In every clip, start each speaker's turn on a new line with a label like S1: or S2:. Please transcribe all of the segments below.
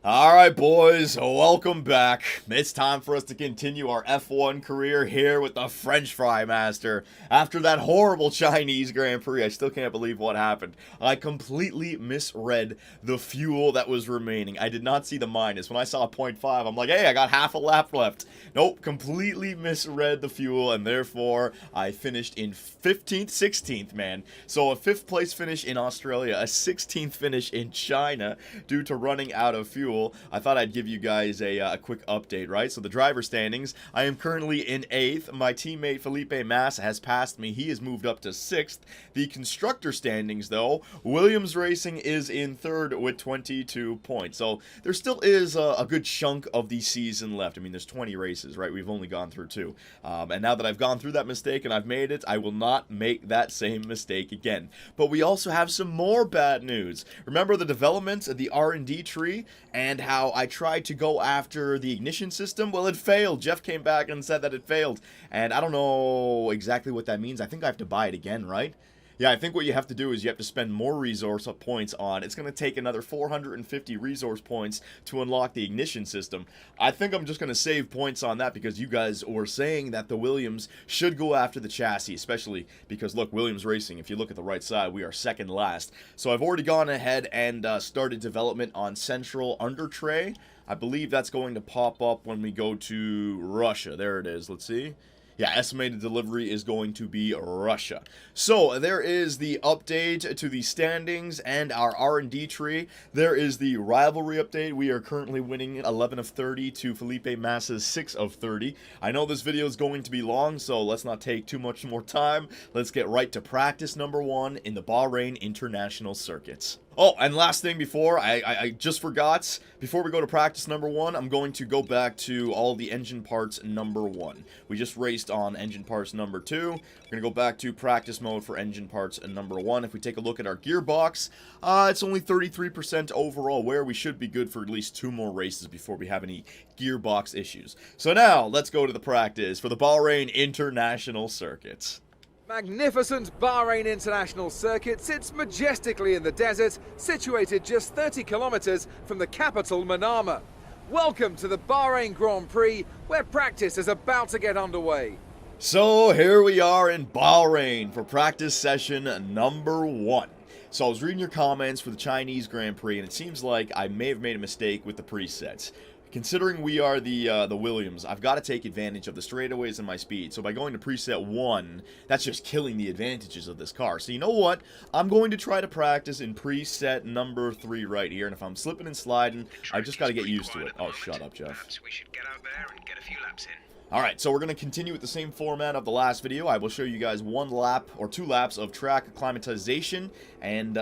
S1: Alright boys, welcome back. It's time for us to continue our F1 career here with the French Fry Master. After that horrible Chinese Grand Prix, I still can't believe what happened. I completely misread the fuel that was remaining. I did not see the minus. When I saw 0.5, I'm like, hey, I got half a lap left. Nope, completely misread the fuel, and therefore I finished in 15th, 16th, man. So a 5th place finish in Australia, a 16th finish in China due to running out of fuel. I thought I'd give you guys a quick update, right? So the driver standings, I am currently in 8th. My teammate Felipe Massa has passed me. He has moved up to 6th. The constructor standings, though, Williams Racing is in 3rd with 22 points. So there still is a good chunk of the season left. I mean, there's 20 races, right? We've only gone through 2. And now that I've gone through that mistake and I've made it, I will not make that same mistake again. But we also have some more bad news. Remember the development of the R&D tree and how I tried to go after the ignition system? Well, it failed. Jeff came back and said that it failed. And I don't know exactly what that means. I think I have to buy it again, right? Yeah, I think what you have to do is you have to spend more resource points on. It's going to take another 450 resource points to unlock the ignition system. I think I'm just going to save points on that because you guys were saying that the Williams should go after the chassis, especially because, look, Williams Racing, if you look at the right side, we are second last. So I've already gone ahead and started development on Central Under Tray. I believe that's going to pop up when we go to Russia. There it is. Let's see. Yeah, estimated delivery is going to be Russia. So, there is the update to the standings and our R&D tree. There is the rivalry update. We are currently winning 11 of 30 to Felipe Massa's 6 of 30. I know this video is going to be long, so let's not take too much more time. Let's get right to practice number 1 in the Bahrain International Circuits. Oh, and last thing before, I just forgot, before we go to practice number 1, I'm going to go back to all the engine parts number 1. We just raced on engine parts number 2. We're going to go back to practice mode for engine parts number 1. If we take a look at our gearbox, it's only 33% overall, where we should be good for at least 2 more races before we have any gearbox issues. So now, let's go to the practice for the Bahrain International Circuits.
S2: Magnificent Bahrain International Circuit sits majestically in the desert, situated just 30 kilometers from the capital Manama. Welcome to the Bahrain Grand Prix, where practice is about to get underway.
S1: So here we are in Bahrain for practice session number 1. So I was reading your comments for the Chinese Grand Prix, and it seems like I may have made a mistake with the presets. Considering we are the Williams, I've got to take advantage of the straightaways and my speed. So by going to preset 1, that's just killing the advantages of this car. So you know what? I'm going to try to practice in preset number 3 right here. And if I'm slipping and sliding, I just got to get used to it. Oh, shut up, Jeff.
S3: Perhaps we should get out there and get a few laps in.
S1: Alright, so we're going to continue with the same format of the last video. I will show you guys 1 lap or 2 laps of track acclimatization and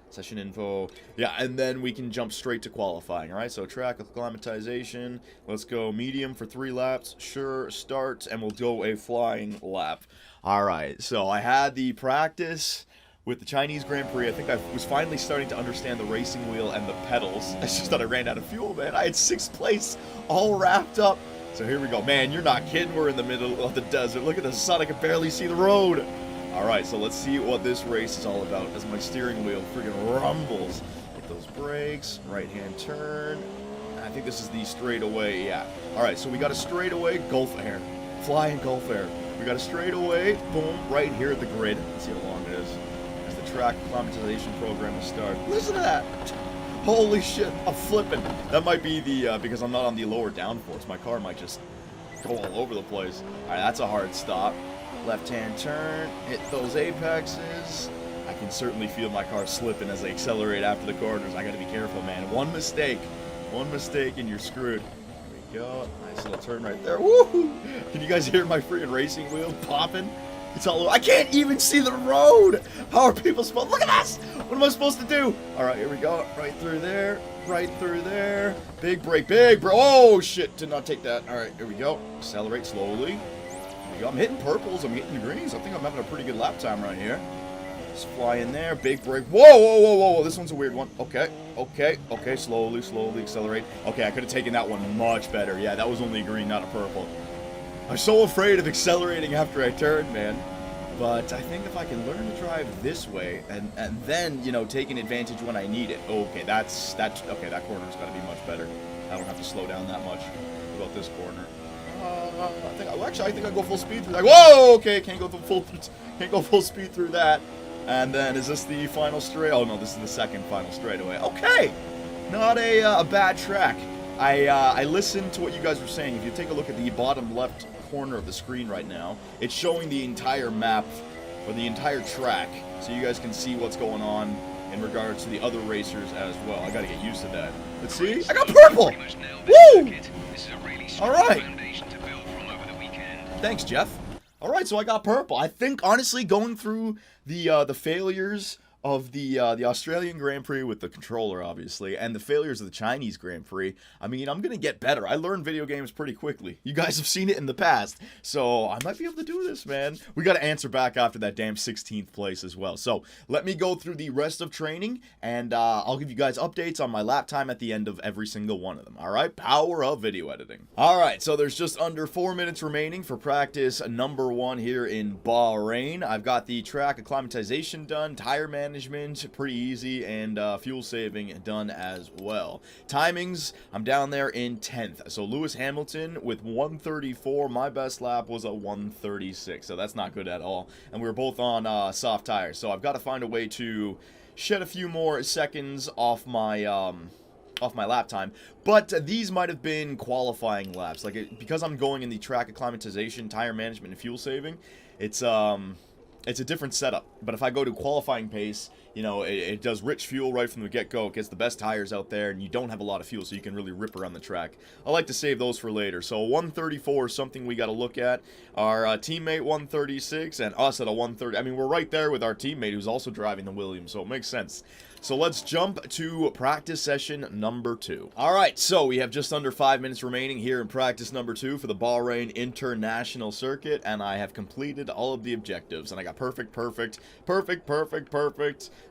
S1: session info. Yeah, and then we can jump straight to qualifying. Alright, so track acclimatization. Let's go medium for 3 laps. Sure, start, and we'll go a flying lap. Alright, so I had the practice with the Chinese Grand Prix. I think I was finally starting to understand the racing wheel and the pedals. It's just that I ran out of fuel, man. I had 6th place all wrapped up. So here we go. Man, you're not kidding. We're in the middle of the desert. Look at the sun. I can barely see the road. Alright, so let's see what this race is all about as my steering wheel friggin' rumbles. Hit those brakes, right-hand turn. I think this is the straightaway, yeah. Alright, so we got a straightaway Gulf Air. Flying Gulf Air. We got a straightaway, boom, right here at the grid. Let's see how long it is. As the track acclimatization program will start. Listen to that! Holy shit, I'm flipping. That might be the, because I'm not on the lower downforce. My car might just go all over the place. Alright, that's a hard stop. Left-hand turn, hit those apexes. I can certainly feel my car slipping as I accelerate after the corners. I gotta be careful, man. One mistake and you're screwed. There we go. Nice little turn right there. Woohoo! Can you guys hear my freaking racing wheel popping? It's all over. I can't even see the road! How are people supposed to... Look at this! What am I supposed to do? Alright, here we go. Right through there. Right through there. Big brake, big brake. Oh, shit. Did not take that. Alright, here we go. Accelerate slowly. I'm hitting purples, I'm hitting greens. I think I'm having a pretty good lap time right here. Just fly in there, big brake. Whoa, whoa, whoa, whoa, whoa. This one's a weird one. Okay, okay, okay. Slowly, slowly accelerate. Okay, I could have taken that one much better. Yeah, that was only a green, not a purple. I'm so afraid of accelerating after I turn, man. But I think if I can learn to drive this way and then, you know, taking advantage when I need it. Okay, that's okay, that corner's got to be much better. I don't have to slow down that much. What about this corner? I think I'll go full speed through that. Whoa, okay, can't go full speed through that. And then is this the final straight? Oh no, this is the second final straightaway. Okay, not a bad track. I listened to what you guys were saying. If you take a look at the bottom left corner of the screen right now, it's showing the entire map or the entire track, so you guys can see what's going on in regards to the other racers as well. I gotta get used to that. Let's see. I got purple. Woo! All right. Thanks, Jeff. All right, so I got purple. I think honestly, going through the failures of the Australian Grand Prix with the controller, obviously, and the failures of the Chinese Grand Prix, I mean, I'm going to get better. I learn video games pretty quickly. You guys have seen it in the past, so I might be able to do this, man. We got to answer back after that damn 16th place as well. So let me go through the rest of training, and I'll give you guys updates on my lap time at the end of every single one of them, all right? Power of video editing. All right, so there's just under 4 minutes remaining for practice number 1 here in Bahrain. I've got the track acclimatization done, tire management pretty easy, and fuel saving done as well. Timings, I'm down there in 10th. So Lewis Hamilton with 134. My best lap was a 136, so that's not good at all. And we were both on soft tires, so I've got to find a way to shed a few more seconds off my lap time, but these might have been qualifying laps. Like because I'm going in the track acclimatization, tire management, and fuel saving, it's a different setup. But if I go to qualifying pace, you know, it does rich fuel right from the get-go. It gets the best tires out there, and you don't have a lot of fuel, so you can really rip around the track. I like to save those for later. So 134 is something we got to look at. Our teammate 136 and us at a 130. I mean, we're right there with our teammate who's also driving the Williams, so it makes sense. So let's jump to practice session number 2. All right, so we have just under 5 minutes remaining here in practice number 2 for the Bahrain International Circuit, and I have completed all of the objectives, and I got perfect.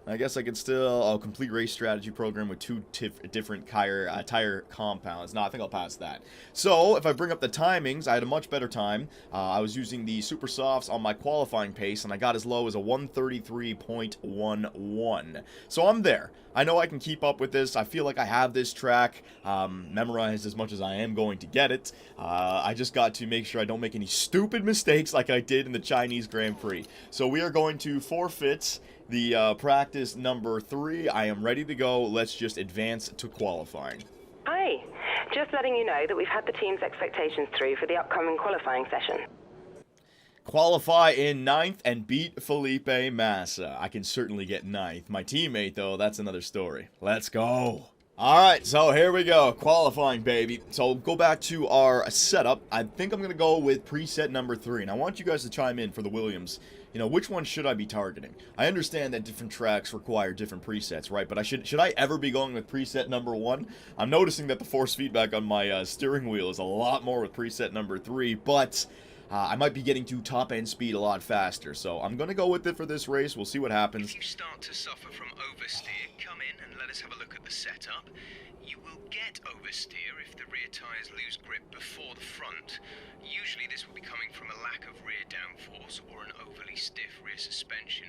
S1: I guess I could still complete race strategy program with 2 different tire compounds. No, I think I'll pass that. So if I bring up the timings, I had a much better time. I was using the super softs on my qualifying pace, and I got as low as a 133.11. So I'm there. I know I can keep up with this. I feel like I have this track memorized as much as I am going to get it. I just got to make sure I don't make any stupid mistakes like I did in the Chinese Grand Prix. So we are going to forfeit the practice number 3. I am ready to go. Let's just advance to qualifying.
S4: Hi, just letting you know that we've had the team's expectations through for the upcoming qualifying session.
S1: Qualify in 9th and beat Felipe Massa. I can certainly get 9th. My teammate, though, that's another story. Let's go. Alright, so here we go. Qualifying, baby. So go back to our setup. I think I'm going to go with preset number 3. And I want you guys to chime in for the Williams. You know, which one should I be targeting? I understand that different tracks require different presets, right? But should I ever be going with preset number 1? I'm noticing that the force feedback on my steering wheel is a lot more with preset number 3, but I might be getting to top-end speed a lot faster, so I'm going to go with it for this race. We'll see what happens.
S3: If you start to suffer from oversteer, come in and let us have a look at the setup. You will get oversteer if the rear tyres lose grip before the front. Usually this will be coming from a lack of rear downforce or an overly stiff rear suspension,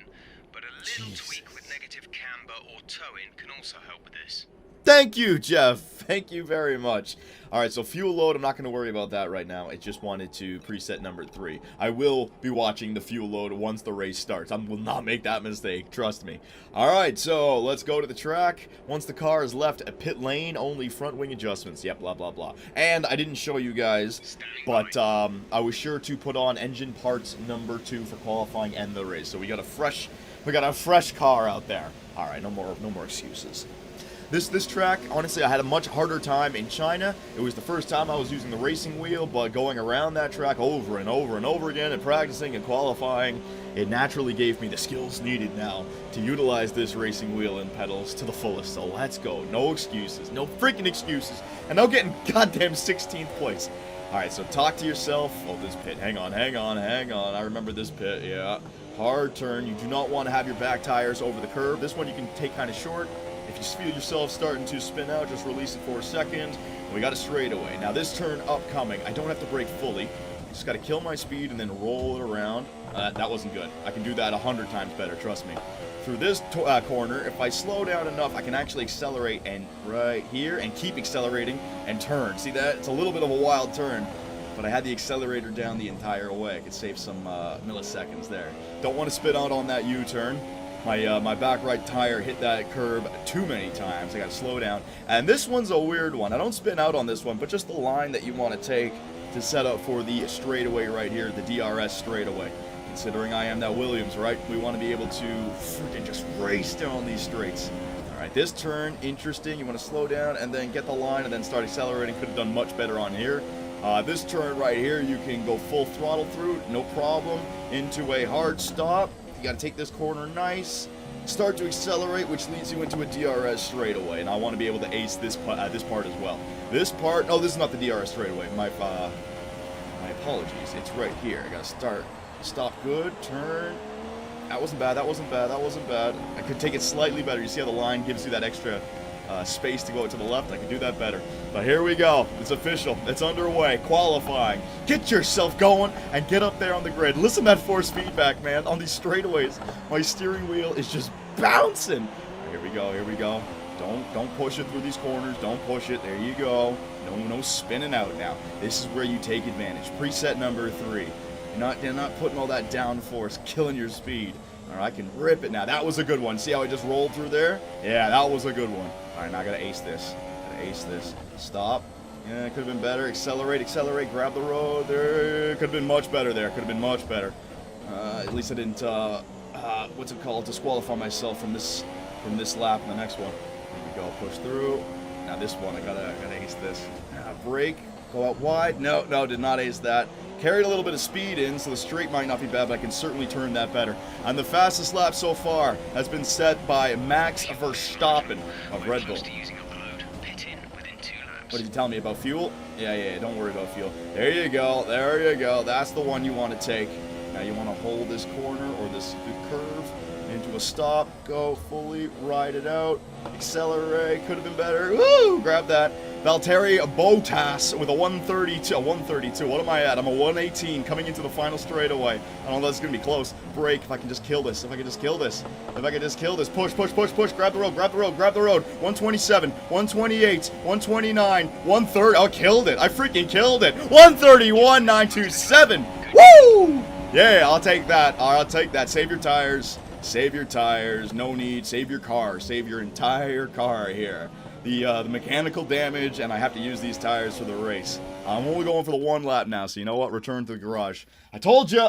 S3: but a little tweak with negative camber or toe-in can also help with this.
S1: Thank you, Jeff. Thank you very much. All right, so fuel load, I'm not going to worry about that right now. I just wanted to preset number 3. I will be watching the fuel load once the race starts. I will not make that mistake, trust me. All right, so let's go to the track. Once the car is left a pit lane, only front wing adjustments. Yep, blah, blah, blah. And I didn't show you guys, but I was sure to put on engine parts number 2 for qualifying and the race. So we got a fresh car out there. All right, no more excuses. This track, honestly, I had a much harder time in China. It was the first time I was using the racing wheel, but going around that track over and over and over again and practicing and qualifying, it naturally gave me the skills needed now to utilize this racing wheel and pedals to the fullest. So let's go. No excuses. No freaking excuses. And no getting goddamn 16th place. Alright, so talk to yourself. Oh, this pit. Hang on. I remember this pit, yeah. Hard turn. You do not want to have your back tires over the curb. This one you can take kind of short. If you feel yourself starting to spin out, just release it for a second. We got a straightaway. Now this turn upcoming, I don't have to brake fully. Just got to kill my speed and then roll it around. That wasn't good. I can do that 100 times better, trust me. Through this corner, if I slow down enough, I can actually accelerate and right here and keep accelerating and turn. See that? It's a little bit of a wild turn, but I had the accelerator down the entire way. I could save some milliseconds there. Don't want to spit out on that U-turn. My back right tire hit that curb too many times. I got to slow down. And this one's a weird one. I don't spin out on this one, but just the line that you want to take to set up for the straightaway right here, the DRS straightaway. Considering I am that Williams, right? We want to be able to freaking just race down these straights. All right, this turn, interesting. You want to slow down and then get the line and then start accelerating. Could have done much better on here. This turn right here, you can go full throttle through, no problem, into a hard stop. You got to take this corner nice, start to accelerate, which leads you into a DRS straightaway, and I want to be able to ace this part as well. This part, oh, this is not the DRS straightaway. My apologies. It's right here. I got to start, stop good, turn. That wasn't bad. That wasn't bad. That wasn't bad. I could take it slightly better. You see how the line gives you that extra space to go to the left? I can do that better. But here we go. It's official. It's underway. Qualifying. Get yourself going and get up there on the grid. Listen to that force feedback, man. On these straightaways, my steering wheel is just bouncing. Here we go. Here we go. Don't push it through these corners. Don't push it. There you go. No spinning out now. This is where you take advantage. Preset number 3. You're not putting all that downforce, killing your speed. All right, I can rip it now. That was a good one. See how I just rolled through there? Yeah, that was a good one. All right, now I gotta ace this. Stop. Yeah, it could have been better. Accelerate, grab the road. There could have been much better there. Could have been much better. At least I didn't, what's it called? Disqualify myself from this lap in the next one. Here we go, push through. Now this one, I gotta ace this. Brake, go out wide. No, did not ace that. Carried a little bit of speed in, so the straight might not be bad, but I can certainly turn that better. And the fastest lap so far has been set by Max Verstappen of Red Bull. What did you tell me about fuel? Yeah, don't worry about fuel. There you go. That's the one you want to take. Now you want to hold this corner or this curve into a stop. Go fully, ride it out. Accelerate. Could have been better. Woo! Grab that. Valtteri Bottas with a 132. What am I at? I'm a 118 coming into the final straightaway. I don't know if that's going to be close. Brake, if I can just kill this. Push. Grab the road. 127, 128, 129, 130. Oh, killed it. I freaking killed it. 131.927. Woo! Yeah, I'll take that. Save your tires. No need. Save your car. Save your entire car here. The mechanical damage, and I have to use these tires for the race. I'm only going for the one lap now, so you know what? Return to the garage. I told you,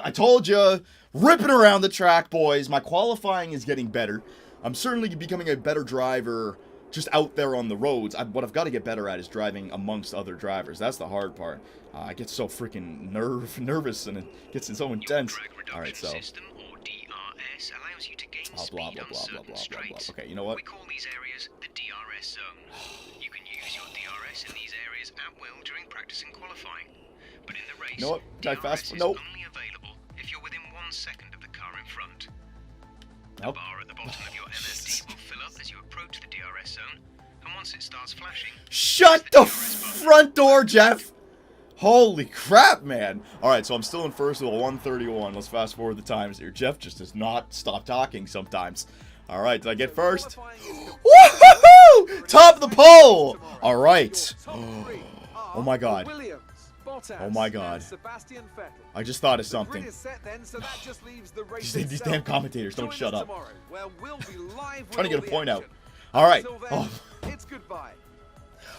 S1: ripping around the track, boys. My qualifying is getting better. I'm certainly becoming a better driver just out there on the roads. What I've got to get better at is driving amongst other drivers. That's the hard part. I get so freaking nervous, and it gets so intense. All right, so. Blah. Okay, you know what?
S3: We call these areas the DRS zone. You can use your DRS in these areas at will during practice and qualifying. But in the race,
S1: you know what?
S3: DRS is only available if you're within 1 second of the car in front. The bar at the bottom of your MFD will fill up as you approach the DRS zone, and once it starts flashing...
S1: Shut the front door, Jeff! Holy crap, man. All right, so I'm still in first with a 131. Let's fast forward the times here. Jeff just does not stop talking sometimes. All right, did I get first? Woohoo! Top of the pole! All right. Oh, my God. Oh, my God. I just thought of something. These damn commentators don't shut up. Trying to get a point out. All right. Oh.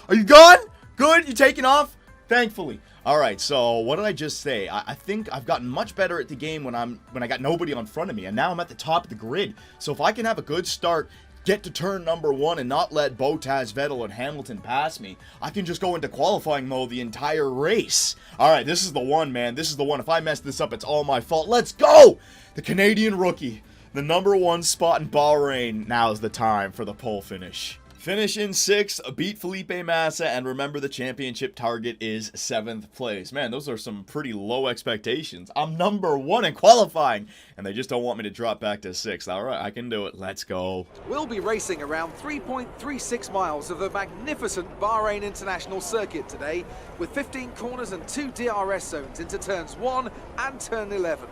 S1: Are you gone? Good? You taking off? Thankfully. All right, so what did I just say? I think I've gotten much better at the game when I got nobody on front of me, and now I'm at the top of the grid. So if I can have a good start, get to turn number 1, and not let Bottas, Vettel, and Hamilton pass me, I can just go into qualifying mode the entire race. All right, this is the one, man. This is the one. If I mess this up, it's all my fault. Let's go! The Canadian rookie, the number 1 spot in Bahrain. Now's the time for the pole finish. Finish in 6th, beat Felipe Massa, and remember the championship target is 7th place. Man, those are some pretty low expectations. I'm number 1 in qualifying, and they just don't want me to drop back to 6th. All right, I can do it. Let's go.
S2: We'll be racing around 3.36 miles of the magnificent Bahrain International Circuit today, with 15 corners and 2 DRS zones into turns 1 and turn 11.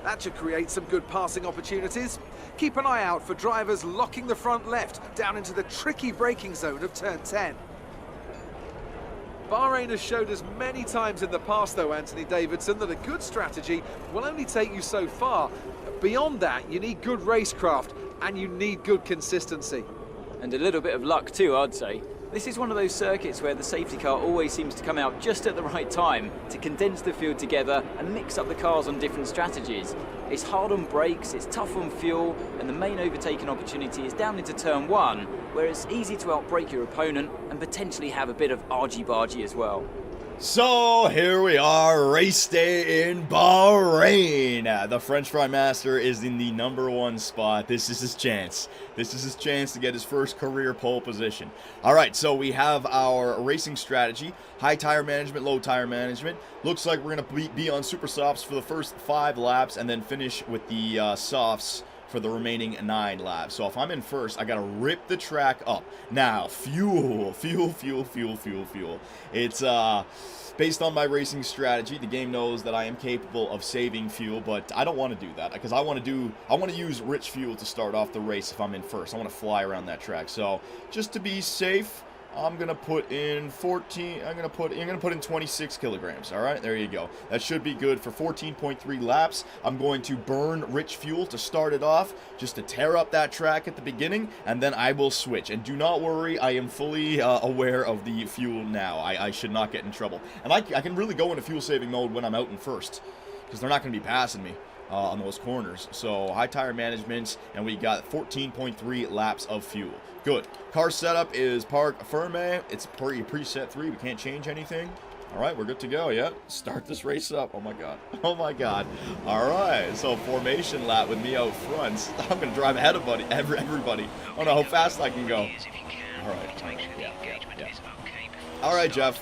S2: That should create some good passing opportunities. Keep an eye out for drivers locking the front left down into the tricky braking zone of turn 10. Bahrain has showed us many times in the past though, Anthony Davidson, that a good strategy will only take you so far. Beyond that, you need good racecraft and you need good consistency.
S5: And a little bit of luck too, I'd say. This is one of those circuits where the safety car always seems to come out just at the right time to condense the field together and mix up the cars on different strategies. It's hard on brakes, it's tough on fuel, and the main overtaking opportunity is down into turn 1, where it's easy to outbrake your opponent and potentially have a bit of argy-bargy as well.
S1: So here we are, race day in Bahrain. The French Fry Master is in the number 1 spot. This is his chance. This is his chance to get his first career pole position. All right, so we have our racing strategy: high tire management, low tire management. Looks like we're going to be on super softs for the first 5 laps and then finish with the softs for the remaining 9 laps. So if I'm in first, I gotta rip the track up. Now, fuel. It's based on my racing strategy. The game knows that I am capable of saving fuel, but I don't want to do that because I want to use rich fuel to start off the race if I'm in first. I want to fly around that track. So just to be safe, I'm gonna put in 14. I'm gonna put in 26 kilograms. All right, there you go. That should be good for 14.3 laps. I'm going to burn rich fuel to start it off, just to tear up that track at the beginning, and then I will switch. And do not worry, I am fully aware of the fuel now. I should not get in trouble. And I can really go into fuel saving mode when I'm out in first, because they're not going to be passing me on those corners. So high tire management, and we got 14.3 laps of fuel. Good. Car setup is Parc Ferme. It's preset 3. We can't change anything. All right, we're good to go. Yeah, start this race up. Oh my god. Oh my god. All right, so formation lap with me out front. I'm gonna drive ahead of everybody. I don't know how fast I can go. All right. Yeah. All right, Jeff.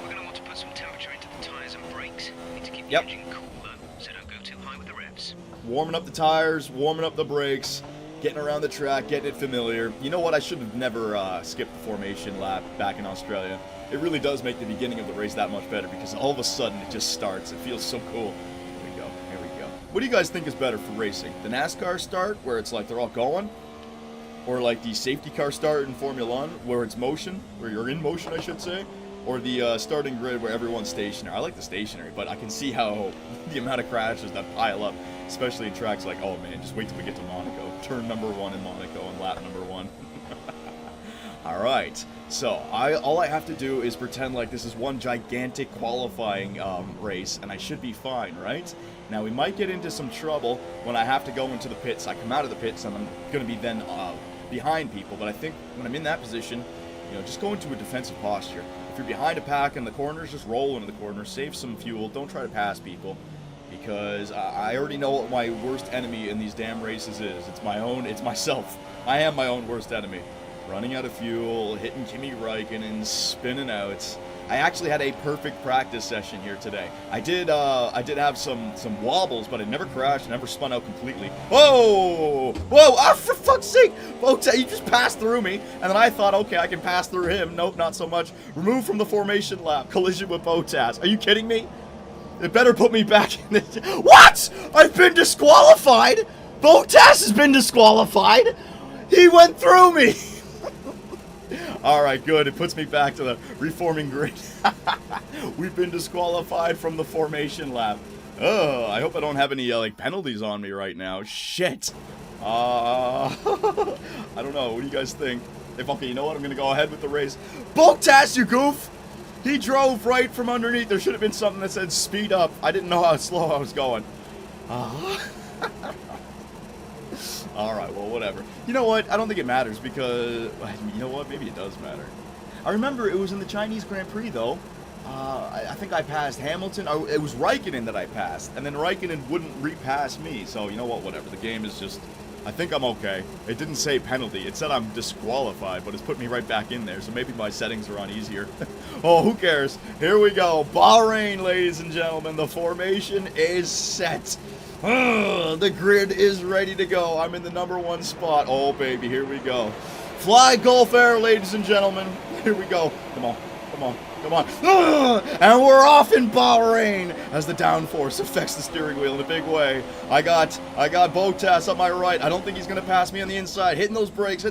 S3: We're going to want to put some temperature into the tyres and brakes. Need to keep the engine cool though, so don't go too high with the revs.
S1: Warming up the tires, warming up the brakes, getting around the track, getting it familiar. You know what? I should have never skipped the formation lap back in Australia. It really does make the beginning of the race that much better because all of a sudden it just starts. It feels so cool. Here we go. Here we go. What do you guys think is better for racing? The NASCAR start, where it's like they're all going? Or like the safety car start in Formula 1, where it's motion, where you're in motion, I should say? Or the starting grid where everyone's stationary? I like the stationary, but I can see how the amount of crashes that pile up, especially in tracks like, oh man, just wait till we get to Monaco. Turn number 1 in Monaco and lap number 1. All right, so all I have to do is pretend like this is one gigantic qualifying race, and I should be fine, right? Now, we might get into some trouble when I have to go into the pits. I come out of the pits, and I'm going to be then behind people, but I think when I'm in that position, you know, just go into a defensive posture. If you're behind a pack in the corners, just roll into the corners, save some fuel, don't try to pass people, because I already know what my worst enemy in these damn races is. It's myself. I am my own worst enemy. Running out of fuel, hitting Kimi Räikkönen, spinning out. I actually had a perfect practice session here today. I did have some wobbles, but I never crashed, never spun out completely. Whoa! Whoa! Ah, for fuck's sake! Bottas, you just passed through me, and then I thought, okay, I can pass through him. Nope, not so much. Removed from the formation lap. Collision with Bottas. Are you kidding me? It better put me back in this. What? I've been disqualified? Bottas has been disqualified? He went through me! Alright, good. It puts me back to the reforming grid. We've been disqualified from the formation lap. Oh, I hope I don't have any like penalties on me right now. Shit. I don't know. What do you guys think? Okay, you know what? I'm going to go ahead with the race. Bottas, you goof! He drove right from underneath. There should have been something that said speed up. I didn't know how slow I was going. Alright, well, whatever. You know what? I don't think it matters because... You know what? Maybe it does matter. I remember it was in the Chinese Grand Prix, though. I think I passed Hamilton. It was Räikkönen that I passed. And then Räikkönen wouldn't repass me. So, you know what? Whatever. The game is just I think I'm okay. It didn't say penalty. It said I'm disqualified, but it's put me right back in there. So maybe my settings are on easier. Oh, who cares? Here we go. Bahrain, ladies and gentlemen. The formation is set. The grid is ready to go. I'm in the #1 spot. Oh, baby, here we go. Fly Gulf Air, ladies and gentlemen. Here we go. Come on, come on, come on. And we're off in Bahrain as the downforce affects the steering wheel in a big way. I got Bottas on my right. I don't think he's going to pass me on the inside. Hitting those brakes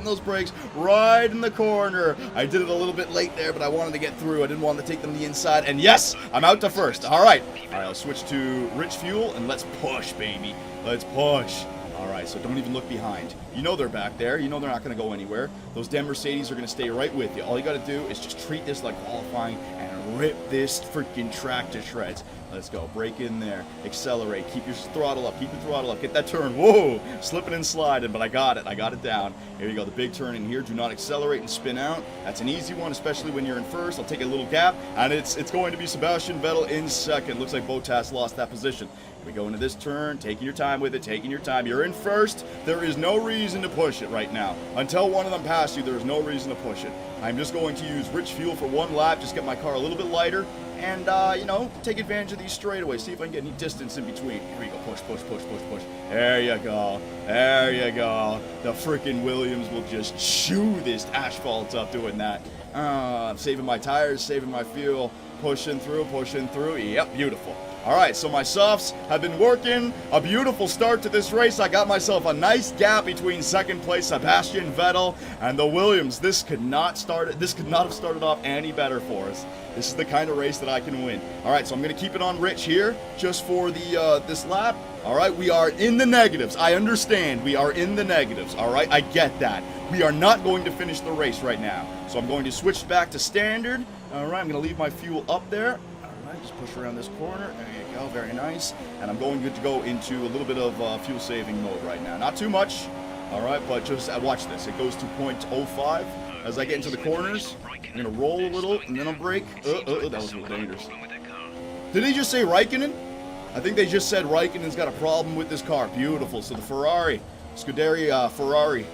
S1: right in the corner. I did it a little bit late there, but I wanted to get through. I didn't want to take them to the inside. And yes, I'm out to first. All right, I'll switch to rich fuel and let's push, baby. Let's push. All right, so don't even look behind. You know they're back there. You know they're not going to go anywhere. Those damn Mercedes are going to stay right with you. All you got to do is just treat this like qualifying and rip this freaking track to shreds. Let's go. Brake in there. Accelerate. Keep your throttle up. Keep your throttle up. Get that turn. Whoa! Slipping and sliding, but I got it. I got it down. Here you go. The big turn in here. Do not accelerate and spin out. That's an easy one, especially when you're in first. I'll take a little gap, and it's going to be Sebastian Vettel in second. Looks like Bottas lost that position. We go into this turn, taking your time with it, taking your time. You're in first. There is no reason to push it right now. Until one of them pass you, there is no reason to push it. I'm just going to use rich fuel for one lap, just get my car a little bit lighter, and, you know, take advantage of these straightaways. See if I can get any distance in between. Here we go. Push, push, push, push, push. There you go. There you go. The freaking Williams will just chew this asphalt up doing that. I'm saving my tires, saving my fuel, pushing through, pushing through. Yep, beautiful. All right, so my softs have been working. A beautiful start to this race. I got myself a nice gap between second place Sebastian Vettel and the Williams. This could not have started off any better for us. This is the kind of race that I can win. All right, so I'm going to keep it on rich here just for the this lap. All right, we are in the negatives. I understand we are in the negatives. All right, I get that. We are not going to finish the race right now. So I'm going to switch back to standard. All right, I'm going to leave my fuel up there. Just push around this corner. There you go. Very nice. And I'm going to go into a little bit of fuel saving mode right now. Not too much. All right, but just watch this. It goes to 0.05 as I get into the corners. I'm going to roll a little and then I'll brake. That was a little dangerous. Did he just say Raikkonen? I think they just said Raikkonen's got a problem with this car. Beautiful. So the Ferrari, Scuderia Ferrari,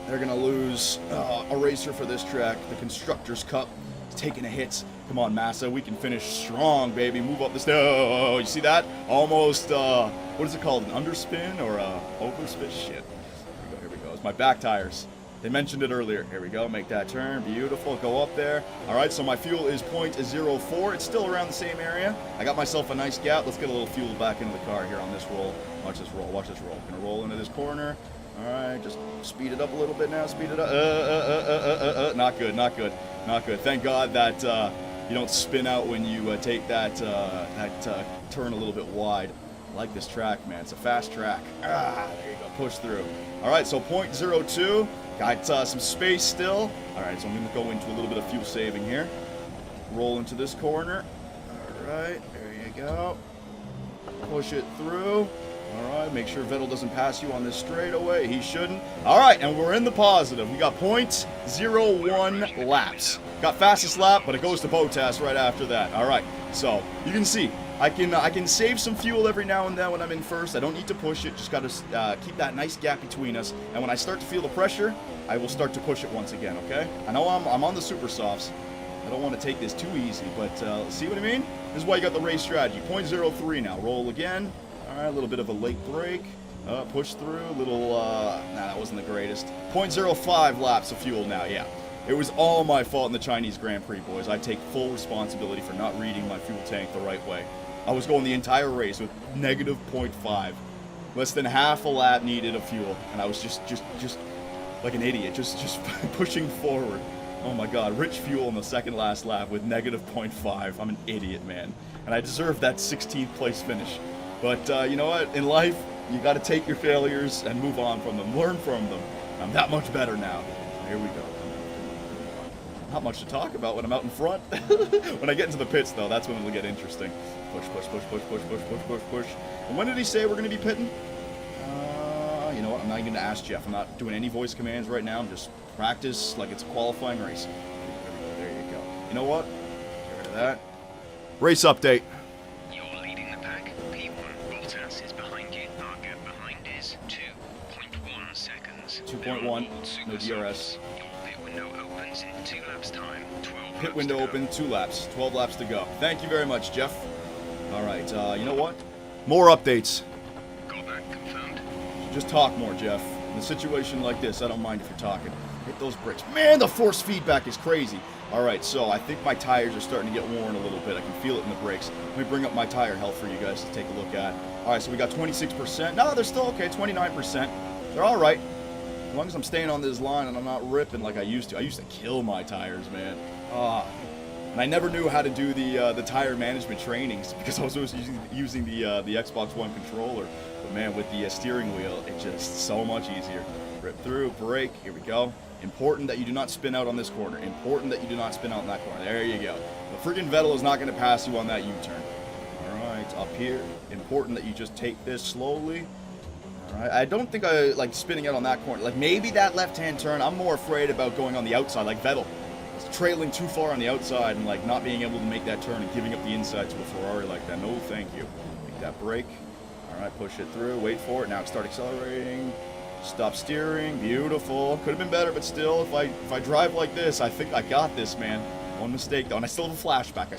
S1: they're going to lose a racer for this track. The Constructors' Cup is taking a hit. Come on, Massa, we can finish strong, baby. Move up the stairs. Oh, you see that? Almost, what is it called? An underspin or a overspin? Shit. Here we go. It's my back tires. They mentioned it earlier. Here we go. Make that turn. Beautiful. Go up there. All right, so my fuel is 0.04. It's still around the same area. I got myself a nice gap. Let's get a little fuel back into the car here on this roll. Watch this roll. Watch this roll. Gonna roll into this corner. All right, just speed it up a little bit now. Speed it up. Not good. Not good. Not good. Thank God that you don't spin out when you take that turn a little bit wide. I like this track, man. It's a fast track. There you go. Push through. All right, so 0.02. Got some space still. All right, so I'm going to go into a little bit of fuel saving here. Roll into this corner. All right, there you go. Push it through. All right, make sure Vettel doesn't pass you on this straightaway. He shouldn't. All right, and we're in the positive. We got 0.01 laps. Got fastest lap, but it goes to Bottas right after that. All right, so you can see I can save some fuel every now and then when I'm in first. I don't need to push it. Just got to keep that nice gap between us. And when I start to feel the pressure, I will start to push it once again. Okay? I know I'm on the super softs. I don't want to take this too easy, but see what I mean? This is why you got the race strategy. 0.03 now. Roll again. All right, a little bit of a late break. Push through. A little, that wasn't the greatest. 0.05 laps of fuel now, yeah. It was all my fault in the Chinese Grand Prix, boys. I take full responsibility for not reading my fuel tank the right way. I was going the entire race with negative 0.5. Less than half a lap needed of fuel, and I was just like an idiot, just pushing forward. Oh my God, rich fuel in the second last lap with negative 0.5. I'm an idiot, man. And I deserve that 16th place finish. But you know what? In life, you got to take your failures and move on from them. Learn from them. I'm that much better now. Here we go. Not much to talk about when I'm out in front. When I get into the pits, though, that's when it'll get interesting. Push, push, push, push, push, push, push, push, push. And when did he say we're going to be pitting? You know what? I'm not even going to ask Jeff. I'm not doing any voice commands right now. I'm just practice like it's a qualifying race. There you go. You know what? Get rid of that. Race update.
S3: You're leading the pack. P1 Bottas is behind you. Our gap behind is 2.1 seconds.
S1: 2.1, no DRS.
S3: Your pit window opens in 2 laps time. 12
S1: Pit
S3: laps
S1: window
S3: to go.
S1: open, 2 laps, 12 laps to go. Thank you very much, Jeff. All right, you know what? More updates.
S3: Got that confirmed.
S1: Just talk more, Jeff. In a situation like this, I don't mind if you're talking. Hit those brakes. Man, the force feedback is crazy. All right, so I think my tires are starting to get worn a little bit. I can feel it in the brakes. Let me bring up my tire health for you guys to take a look at. All right, so we got 26%. No, they're still okay, 29%. They're all right. As long as I'm staying on this line and I'm not ripping like I used to. I used to kill my tires, man. And I never knew how to do the tire management trainings because I was always using the Xbox One controller. But man, with the steering wheel, it's just so much easier. Rip through, brake, here we go. Important that you do not spin out on this corner. Important that you do not spin out in that corner. There you go. The friggin' Vettel is not going to pass you on that U-turn. All right, up here. Important that you just take this slowly. All right, I don't think I like spinning out on that corner. Like maybe that left-hand turn, I'm more afraid about going on the outside like Vettel. Trailing too far on the outside and like not being able to make that turn and giving up the inside to a Ferrari like that. No, thank you. Make that brake. All right, push it through. Wait for it. Now start accelerating. Stop steering. Beautiful. Could have been better, but still, if I drive like this, I think I got this, man. One mistake though, and I still have a flashback.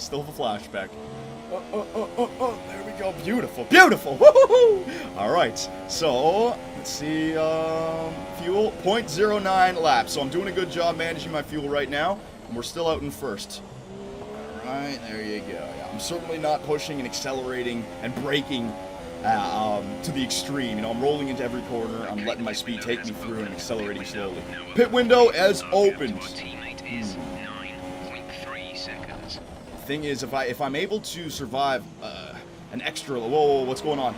S1: There we go. Beautiful. Beautiful. Woo-hoo-hoo. All right. So let's see. Fuel 0.09 laps. So I'm doing a good job managing my fuel right now. And we're still out in first. All right, there you go. Yeah, I'm certainly not pushing and accelerating and braking to the extreme. You know, I'm rolling into every corner. I'm letting my speed take me through and accelerating slowly. Pit window has opened.
S3: Teammate is 9.3 seconds.
S1: Thing is, if I'm able to survive an extra, whoa, what's going on?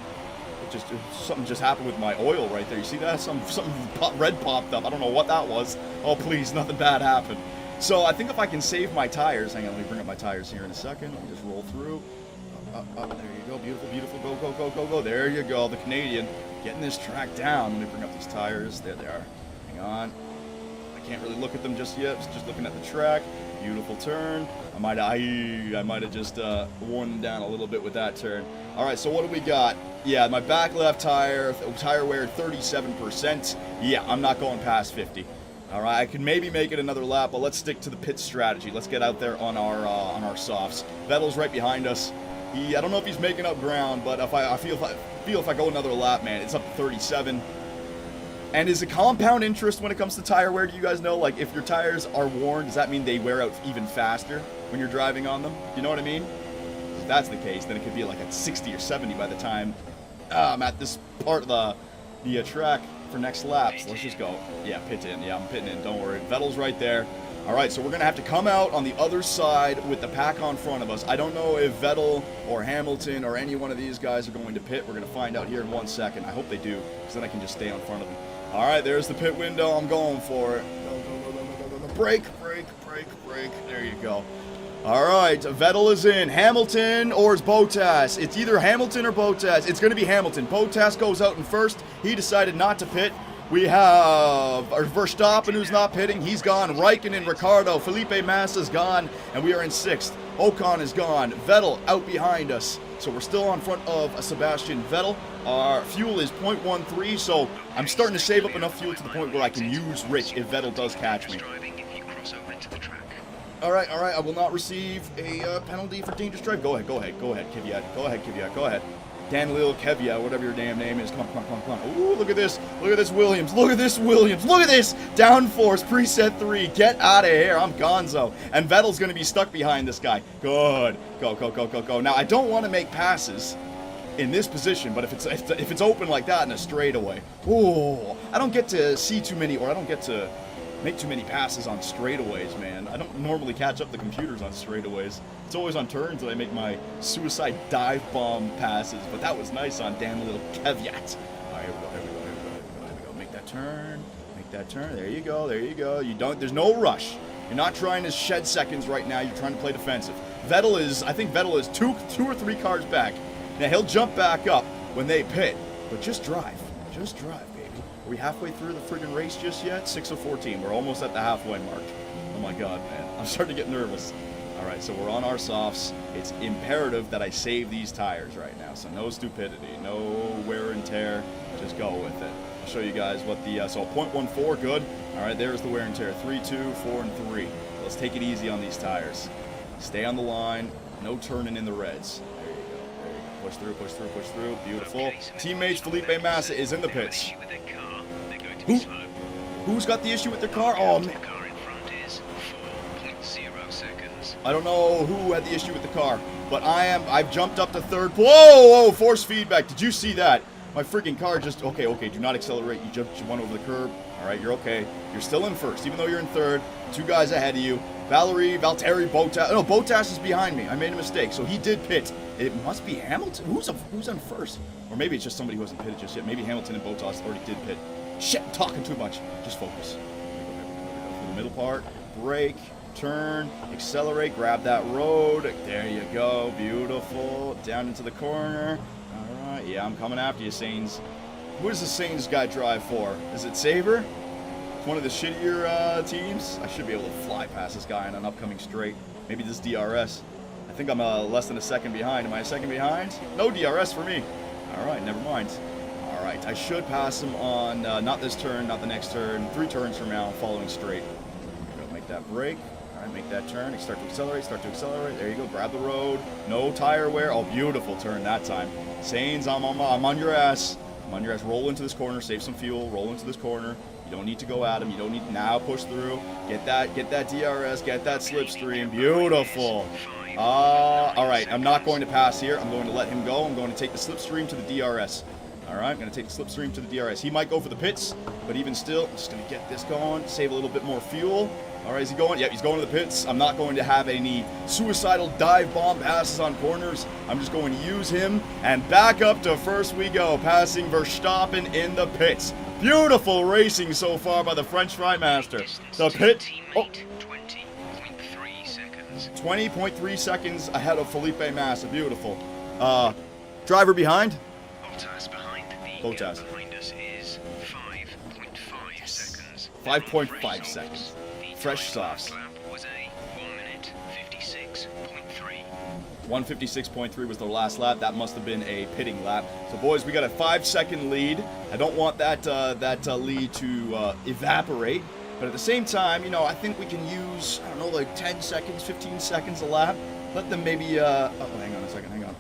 S1: Something just happened with my oil right there. You see that? Something red popped up. I don't know what that was. Oh please, nothing bad happened. So I think if I can save my tires, hang on, let me bring up my tires here in a second. Let me just roll through. Up, there you go, beautiful, beautiful, go, go, go, go, go. There you go, the Canadian getting this track down. Let me bring up these tires. There they are. Hang on. I can't really look at them just yet. Just looking at the track. Beautiful turn. I might have just worn them down a little bit with that turn. All right, so what do we got? Yeah, my back left tire wear 37%. Yeah, I'm not going past 50. All right, I can maybe make it another lap, but let's stick to the pit strategy. Let's get out there on our softs. Vettel's right behind us. I don't know if he's making up ground, but I feel if I go another lap, man, it's up to 37. And is it compound interest when it comes to tire wear? Do you guys know? Like, if your tires are worn, does that mean they wear out even faster when you're driving on them? You know what I mean? If that's the case, then it could be like at 60 or 70 by the time I'm at this part of the track for next laps. Let's just go. Yeah, pit in. Yeah, I'm pitting in. Don't worry. Vettel's right there. All right, so we're going to have to come out on the other side with the pack on front of us. I don't know if Vettel or Hamilton or any one of these guys are going to pit. We're going to find out here in 1 second. I hope they do, because then I can just stay on front of them. All right, there's the pit window. I'm going for it. Go. Brake, brake, brake, brake. There you go. All right, Vettel is in. Hamilton or is Bottas? It's either Hamilton or Bottas. It's going to be Hamilton. Bottas goes out in first. He decided not to pit. We have Verstappen, who's not pitting. He's gone. Raikkonen, Ricciardo, Felipe Massa's gone, and we are in sixth. Ocon is gone. Vettel out behind us. So we're still on front of Sebastian Vettel. Our fuel is 0.13, so I'm starting to save up enough fuel to the point where I can use Rich if Vettel does catch me. All right, I will not receive a penalty for dangerous drive. Go ahead, Kvyat. Go ahead. Danilil Kvyat, whatever your damn name is. Come on. Ooh, look at this Williams. Look at this. Downforce, preset 3. Get out of here. I'm gonzo. And Vettel's going to be stuck behind this guy. Good. Go. Now, I don't want to make passes in this position, but if it's open like that in a straightaway, ooh, I don't get to see too many, or I don't get to make too many passes on straightaways, man. I don't normally catch up the computers on straightaways. It's always on turns that I make my suicide dive bomb passes, but that was nice on Danilil Kvyat. All right, here we go. Make that turn. There you go. There's no rush. You're not trying to shed seconds right now. You're trying to play defensive. I think Vettel is two or three cars back. Now, he'll jump back up when they pit, but just drive. Are we halfway through the friggin' race just yet? 6:14. We're almost at the halfway mark. Oh my god, man. I'm starting to get nervous. Alright, so we're on our softs. It's imperative that I save these tires right now. So no stupidity, no wear and tear. Just go with it. I'll show you guys what the, so 0.14, good. All right, there's the wear and tear. 3, 2, 4, and 3. Let's take it easy on these tires. Stay on the line. No turning in the reds. There you go. There you go. Push through, push through, push through. Beautiful. Teammates Felipe Massa is in the pits. Who's got the issue with their car? Oh, man. I don't know who had the issue with the car, but I've jumped up to third. Whoa, whoa, force feedback. Did you see that? My freaking car just, okay, do not accelerate. You went over the curb. All right, you're okay. You're still in first, even though you're in third. 2 guys ahead of you. Valtteri, Bottas. No, Bottas is behind me. I made a mistake, so he did pit. It must be Hamilton. Who's on first? Or maybe it's just somebody who hasn't pitted just yet. Maybe Hamilton and Bottas already did pit. Shit, I'm talking too much. Just focus. For the middle part, brake. Turn, accelerate, grab that road. There you go. Beautiful. Down into the corner. All right. Yeah, I'm coming after you, Sainz. What does the Sainz guy drive for? Is it Sabre? It's one of the shittier teams. I should be able to fly past this guy on an upcoming straight. Maybe this DRS. I think I'm less than a second behind. Am I a second behind? No DRS for me. All right, never mind. All right, I should pass him on not this turn, not the next turn. 3 turns from now, following straight. Go make that brake. Make that turn. Start to accelerate. Start to accelerate. There you go. Grab the road. No tire wear. Oh, beautiful turn that time. Sainz, I'm on your ass. I'm on your ass. Roll into this corner. Save some fuel. Roll into this corner. You don't need to go at him. You don't need to now push through. Get that DRS. Get that slipstream. Beautiful. All right. I'm not going to pass here. I'm going to let him go. I'm going to take the slipstream to the DRS. All right. I'm going to take the slipstream to the DRS. He might go for the pits, but even still, I'm just going to get this going. Save a little bit more fuel. All right, is he going? Yep, he's going to the pits. I'm not going to have any suicidal dive bomb passes on corners. I'm just going to use him, and back up to first we go, passing Verstappen in the pits. Beautiful racing so far by the French Fry Master. The pit, 20.3 seconds ahead of Felipe Massa. Beautiful. Driver behind? Bottas.
S3: Behind us is 5.5 seconds.
S1: 5.5 seconds. Fresh softs. 156.3 was the last lap. That must have been a pitting lap. So, boys, we got a 5-second lead. I don't want that lead to evaporate. But at the same time, you know, I think we can use, I don't know, like 10 seconds, 15 seconds a lap. Let them maybe, oh, hang on a second, hang on.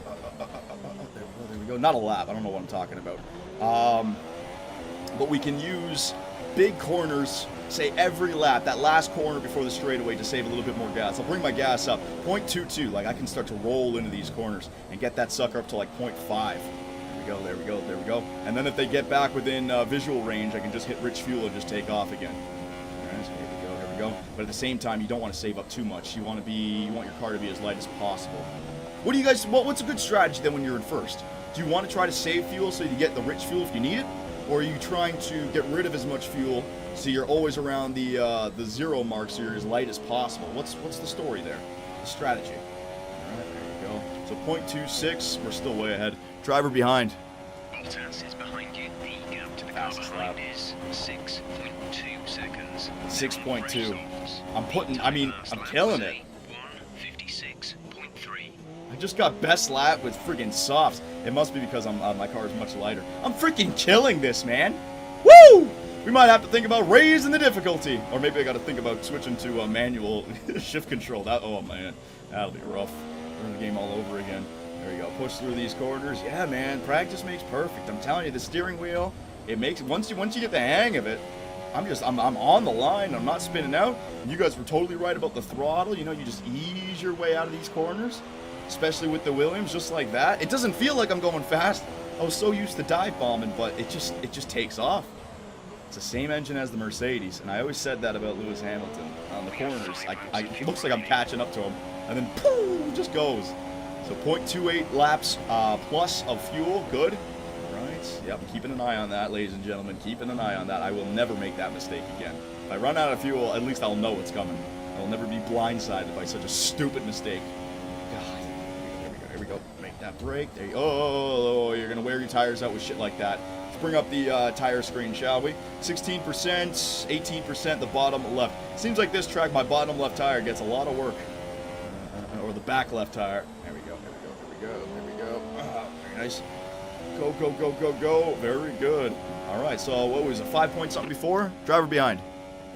S1: There we go. Not a lap. I don't know what I'm talking about. But we can use big corners, say every lap, that last corner before the straightaway to save a little bit more gas. I'll bring my gas up, 0.22, like I can start to roll into these corners and get that sucker up to like 0.5. There we go, there we go, there we go. And then if they get back within visual range, I can just hit rich fuel and just take off again. All right, so here we go. But at the same time, you don't want to save up too much. You want your car to be as light as possible. What do you guys, what's a good strategy then when you're in first? Do you want to try to save fuel so you get the rich fuel if you need it? Or are you trying to get rid of as much fuel so you're always around the zero mark so you're as light as possible? What's the story there? The strategy. All right, there you go. So 0.26, we're still way ahead. Driver behind.
S3: Bottas is behind you. The gap to the car behind is 6.2 seconds.
S1: 6.2. I'm killing it.
S3: 156.3.
S1: I just got best lap with friggin' softs. It must be because my car is much lighter. I'm freaking killing this, man. Woo! We might have to think about raising the difficulty. Or maybe I got to think about switching to manual shift control. Oh, man. That'll be rough. Learn the game all over again. There we go. Push through these corners. Yeah, man. Practice makes perfect. I'm telling you, the steering wheel, it makes... Once you get the hang of it, I'm on the line. I'm not spinning out. And you guys were totally right about the throttle. You know, you just ease your way out of these corners. Especially with the Williams, just like that. It doesn't feel like I'm going fast. I was so used to dive bombing, but it just takes off. It's the same engine as the Mercedes, and I always said that about Lewis Hamilton on the corners. It looks like I'm catching up to him, and then poof, just goes. So 0.28 laps plus of fuel, good. Right, yep, I'm keeping an eye on that, ladies and gentlemen, keeping an eye on that. I will never make that mistake again. If I run out of fuel, at least I'll know it's coming. I'll never be blindsided by such a stupid mistake. God. Here we go. Make that break. There you go. Oh, you're going to wear your tires out with shit like that. Let's bring up the tire screen, shall we? 16%, 18%, the bottom left. Seems like this track, my bottom left tire gets a lot of work. Or the back left tire. There we go. There we go. There we go. There we go. Very nice. Go, go, go, go, go. Very good. All right, so what was it, 5 point something before? Driver behind.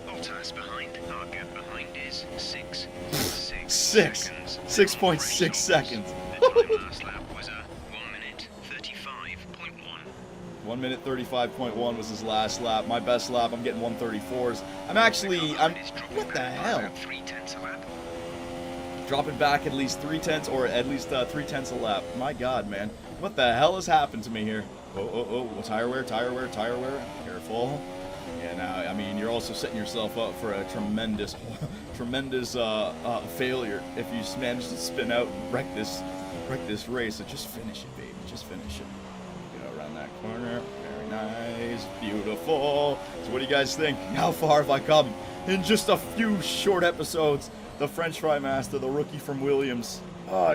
S3: Bottas behind. Our gap behind is 6.6
S1: 6. 6.6 seconds.
S3: The time last lap was a 1 minute 35.1.
S1: 1 minute 35.1 was his last lap. My best lap, I'm getting 134s. What the hell?
S3: 0.3 a lap.
S1: Dropping back at least 3/10 or at least 3/10 a lap. My God, man. What the hell has happened to me here? Oh, tire wear. Careful. Yeah, now, I mean, you're also setting yourself up for a tremendous failure if you manage to spin out and wreck this race. So just finish it, baby. Just finish it. Get around that corner. Very nice. Beautiful. So what do you guys think? How far have I come in just a few short episodes? The French Fry Master, the rookie from Williams,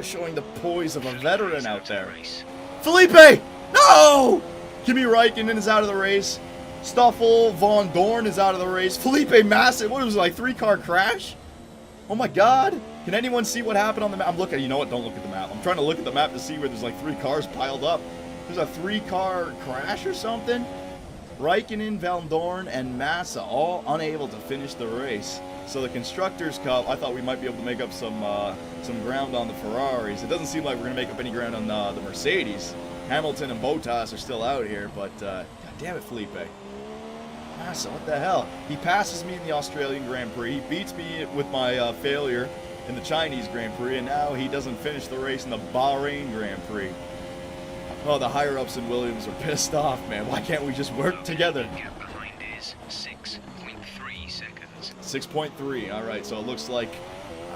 S1: showing the poise of a veteran out there. Felipe! No! Kimi Räikkönen is out of the race. Stoffel Von Dorn is out of the race. Felipe Massa, what was it, like 3-car crash? Oh my God. Can anyone see what happened on the map? I'm looking, you know what, don't look at the map. I'm trying to look at the map to see where there's like 3 cars piled up. There's a 3-car crash or something? Räikkönen, Van Dorn, and Massa all unable to finish the race. So the Constructors' Cup, I thought we might be able to make up some ground on the Ferraris. It doesn't seem like we're going to make up any ground on the Mercedes. Hamilton and Bottas are still out here, but God damn it, Felipe. Massa, what the hell? He passes me in the Australian Grand Prix. He beats me with my failure in the Chinese Grand Prix, and now he doesn't finish the race in the Bahrain Grand Prix. Oh, the higher-ups in Williams are pissed off, man. Why can't we just work together?
S3: Gap behind is 6.3 seconds.
S1: 6.3. All right, so it looks like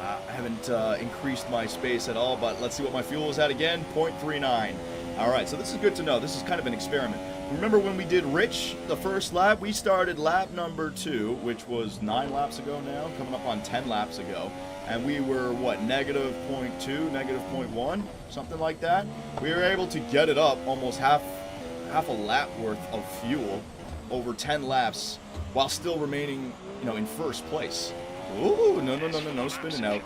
S1: I haven't increased my space at all, but let's see what my fuel is at again. 0.39. All right, so this is good to know. This is kind of an experiment. Remember when we did Rich the first lap? We started lap number 2, which was 9 laps ago now, coming up on 10 laps ago. And we were, what, negative 0.2, negative 0.1, something like that. We were able to get it up almost half a lap worth of fuel over 10 laps while still remaining, in first place. Ooh, no, spinning out.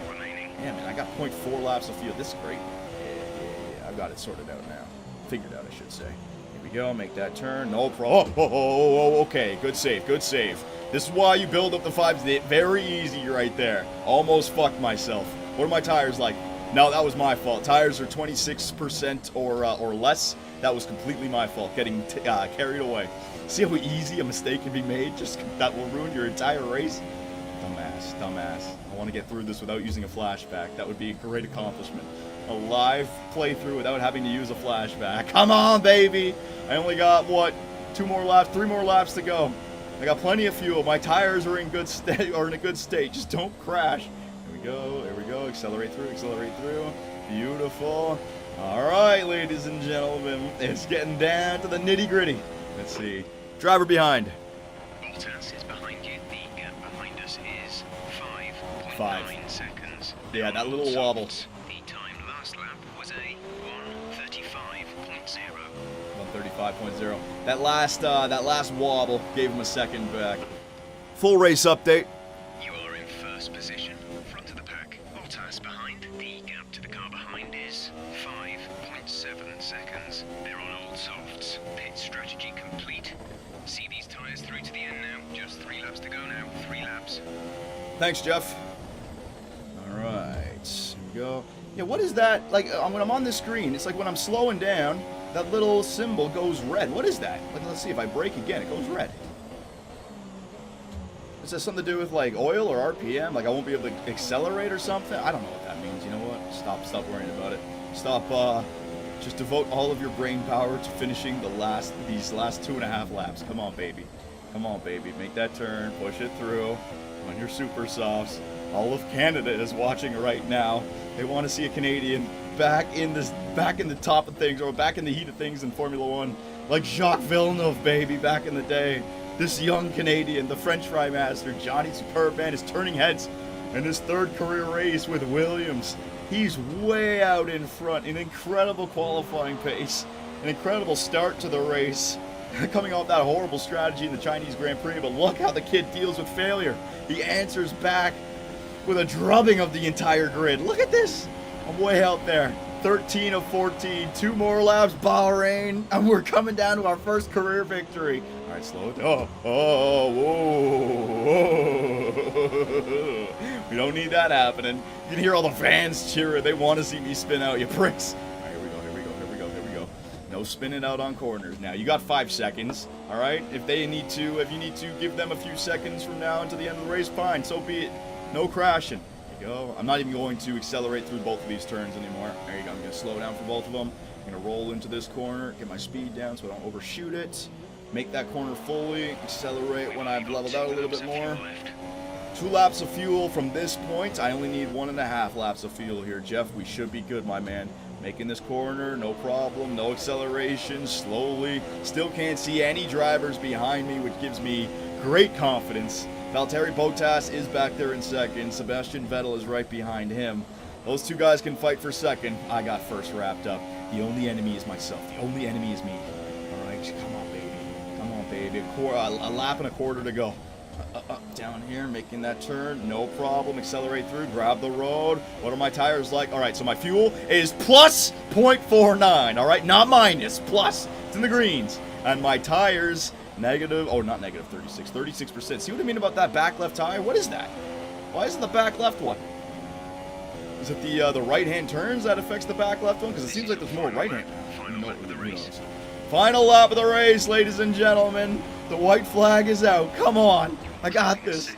S1: Yeah, man, I got 0.4 laps of fuel. This is great. Yeah, I've got it sorted out now. Figured out, I should say. Here we go, make that turn. No problem. Okay, good save. This is why you build up the 5s. Very easy right there. Almost fucked myself. What are my tires like? No, that was my fault. Tires are 26% or less. That was completely my fault, getting carried away. See how easy a mistake can be made? Just that will ruin your entire race? Dumbass. I want to get through this without using a flashback. That would be a great accomplishment. A live playthrough without having to use a flashback. Come on, baby! I only got, 3 more laps to go. I got plenty of fuel. My tires are in a good state. Just don't crash. Here we go. Accelerate through. Beautiful. All right, ladies and gentlemen. It's getting down to the nitty-gritty. Let's see. Driver behind.
S3: Bottas is behind you. The gap behind us is
S1: 5.
S3: 5.9 seconds.
S1: Yeah, that little wobble.
S3: The time last lap was a 1:35.0.
S1: 1:35.0. That last wobble gave him a second back. Full race update.
S3: You are in first position, front of the pack. Bottas behind. The gap to the car behind is 5.7 seconds. They're on old softs. Pit strategy complete. See these tyres through to the end now. Just 3 laps to go now. 3 laps.
S1: Thanks, Jeff. All right, here we go. Yeah, what is that? Like, when I'm on this screen, it's like when I'm slowing down, that little symbol goes red. What is that? Like, let's see, if I brake again, it goes red. Is that something to do with, like, oil or RPM? Like, I won't be able to accelerate or something? I don't know what that means. You know what? Stop worrying about it. Just devote all of your brain power to finishing these last 2.5 laps. Come on, baby. Make that turn. Push it through. On your super softs. All of Canada is watching right now. They want to see a Canadian back in the top of things, or back in the heat of things in Formula One, like Jacques Villeneuve, baby, back in the day. This young Canadian, the French Fry Master, Johnny Superb, man, is turning heads in his 3rd career race with Williams. He's way out in front, an incredible qualifying pace, an incredible start to the race, coming off that horrible strategy in the Chinese Grand Prix. But look how the kid deals with failure. He answers back with a drubbing of the entire grid. Look at this. I'm way out there. 13 of 14. 2 more laps, Bahrain, and we're coming down to our first career victory. All right, slow it down. Whoa. We don't need that happening. You can hear all the fans cheering. They want to see me spin out, you pricks. All right, here we go. No spinning out on corners. Now, you got 5 seconds, all right? If you need to give them a few seconds from now until the end of the race, fine, so be it. No crashing. There you go. I'm not even going to accelerate through both of these turns anymore. There you go. I'm going to slow down for both of them. I'm going to roll into this corner, get my speed down so I don't overshoot it. Make that corner fully, accelerate when I've leveled out a little bit more. 2 laps of fuel from this point. I only need 1.5 laps of fuel here, Jeff. We should be good, my man. Making this corner, no problem, no acceleration, slowly. Still can't see any drivers behind me, which gives me great confidence. Valtteri Bottas is back there in second. Sebastian Vettel is right behind him. Those 2 guys can fight for second. I got first wrapped up. The only enemy is myself. The only enemy is me. All right, come on, baby. Come on, baby. A lap and a quarter to go. Down here, making that turn, no problem. Accelerate through, grab the road. What are my tires like? All right, so my fuel is plus 0.49. All right, not minus, plus. It's in the greens. And my tires, negative, oh, not negative 36%. See what I mean about that back left tire? What is that? Why isn't the back left one? Is it the right-hand turns that affects the back left one? Because it seems like there's more right-hand. Final lap of the race, ladies and gentlemen. The white flag is out. Come on. I got this.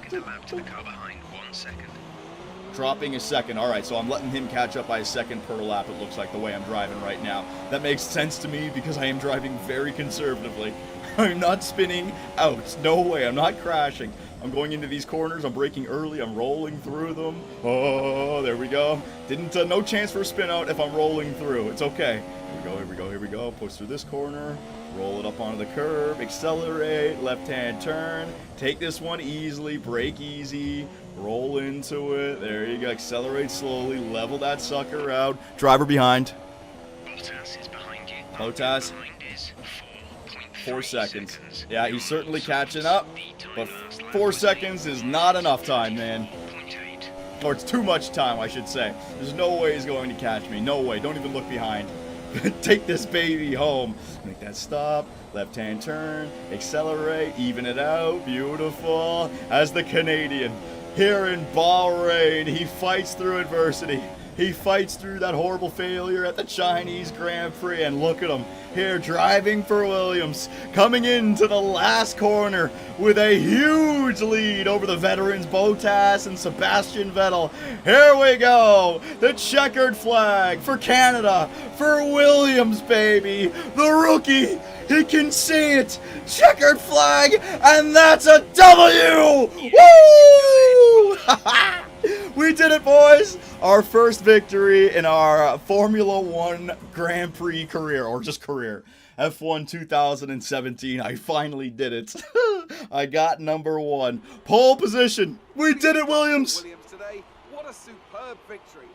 S1: Dropping a second. All right, so I'm letting him catch up by a second per lap, it looks like, the way I'm driving right now. That makes sense to me because I am driving very conservatively. I'm not spinning out. No way. I'm not crashing. I'm going into these corners. I'm braking early. I'm rolling through them. Oh, there we go. No chance for a spin out if I'm rolling through. It's okay. Here we go. Push through this corner. Roll it up onto the curb. Accelerate. Left-hand turn. Take this one easily. Brake easy. Roll into it. There you go. Accelerate slowly. Level that sucker out. Driver behind.
S3: Bottas is behind you.
S1: Bottas.
S3: Behind is
S1: 4 seconds. Yeah, he's certainly catching up, but 4 seconds is not enough time, man. Or it's too much time, I should say. There's no way he's going to catch me. No way. Don't even look behind. Take this baby home. Make that stop. Left-hand turn. Accelerate. Even it out. Beautiful. As the Canadian here in Bahrain, he fights through adversity. He fights through that horrible failure at the Chinese Grand Prix, and look at him here driving for Williams, coming into the last corner with a huge lead over the veterans Bottas and Sebastian Vettel. Here we go, the checkered flag for Canada, for Williams, baby, the rookie. He can see it, checkered flag, and that's a W! Woo! We did it, boys! Our first victory in our Formula 1 Grand Prix career, or just career. F1 2017, I finally did it. I got number 1. Pole position. We did it, Williams!
S2: Today. What a superb victory.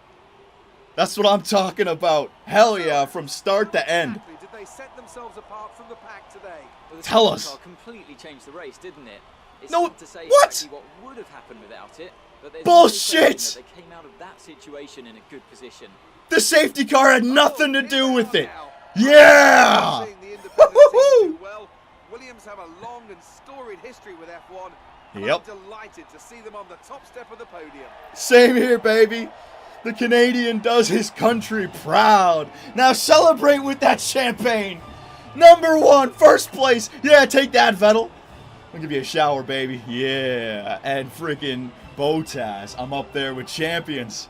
S1: That's what I'm talking about. Hell yeah, from start to end.
S2: Did they set themselves apart from the pack today?
S5: Well, the
S1: Tell
S5: safety
S1: us.
S5: car completely changed the race, didn't it? It's
S1: No,
S5: hard to say
S1: what?
S5: exactly what would have happened without it, but there's
S1: Bullshit!
S5: no question that they came out of that situation in a good position.
S1: The safety car had nothing to do with it. Yeah!
S2: Seeing the independent team do well. Williams have a long and storied history with F1.
S1: Yep.
S2: I'm delighted to see them on the top step of the podium.
S1: Same here, baby. The Canadian does his country proud. Now celebrate with that champagne. Number 1, first place. Yeah, take that, Vettel. I'll give you a shower, baby. Yeah, and freaking Bottas. I'm up there with champions.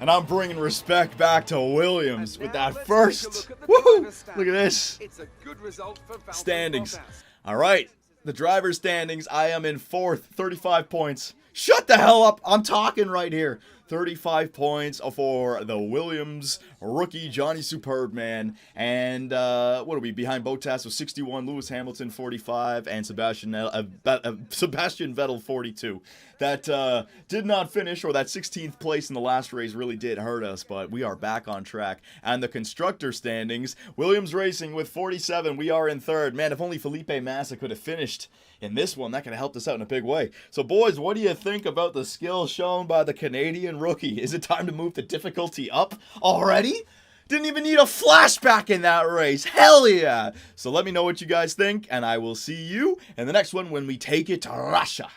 S1: And I'm bringing respect back to Williams with that first. Woohoo! Look at this.
S2: It's a good result for Valtteri
S1: Standings.
S2: Bottas.
S1: All right, the driver's standings. I am in 4th, 35 points. Shut the hell up. I'm talking right here. 35 points for the Williams rookie, Johnny Superb, man. And what are we behind Bottas with 61, Lewis Hamilton 45, and Sebastian Vettel 42. That did not finish, or that 16th place in the last race really did hurt us, but we are back on track. And the constructor standings, Williams Racing with 47, we are in 3rd. Man, if only Felipe Massa could have finished in this one, that could have helped us out in a big way. So, boys, what do you think about the skill shown by the Canadian rookie? Is it time to move the difficulty up already? Didn't even need a flashback in that race. Hell yeah. So let me know what you guys think, and I will see you in the next one when we take it to Russia.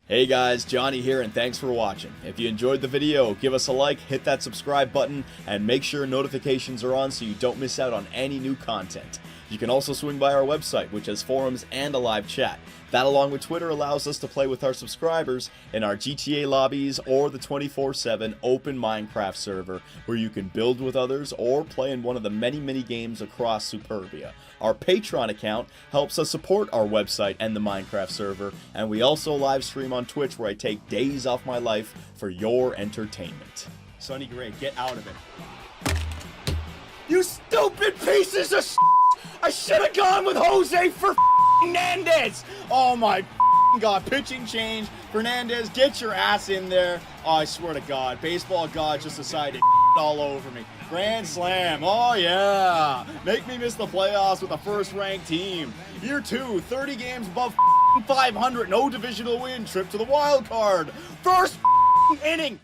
S1: Hey guys, Johnny here, and thanks for watching. If you enjoyed the video, give us a like, hit that subscribe button, and make sure notifications are on so you don't miss out on any new content. You can also swing by our website, which has forums and a live chat. That, along with Twitter, allows us to play with our subscribers in our GTA lobbies or the 24/7 open Minecraft server, where you can build with others or play in one of the many games across Superbia. Our Patreon account helps us support our website and the Minecraft server, and we also live stream on Twitch, where I take days off my life for your entertainment. Sonny Gray, get out of it. You stupid pieces of shit! I should have gone with Jose for Fernandez! Oh my God, pitching change. Fernandez, get your ass in there. Oh, I swear to God, baseball God just decided to all over me. Grand slam, oh yeah. Make me miss the playoffs with a first-ranked team. Year 2, 30 games above 500, no divisional win, trip to the wild card. First inning.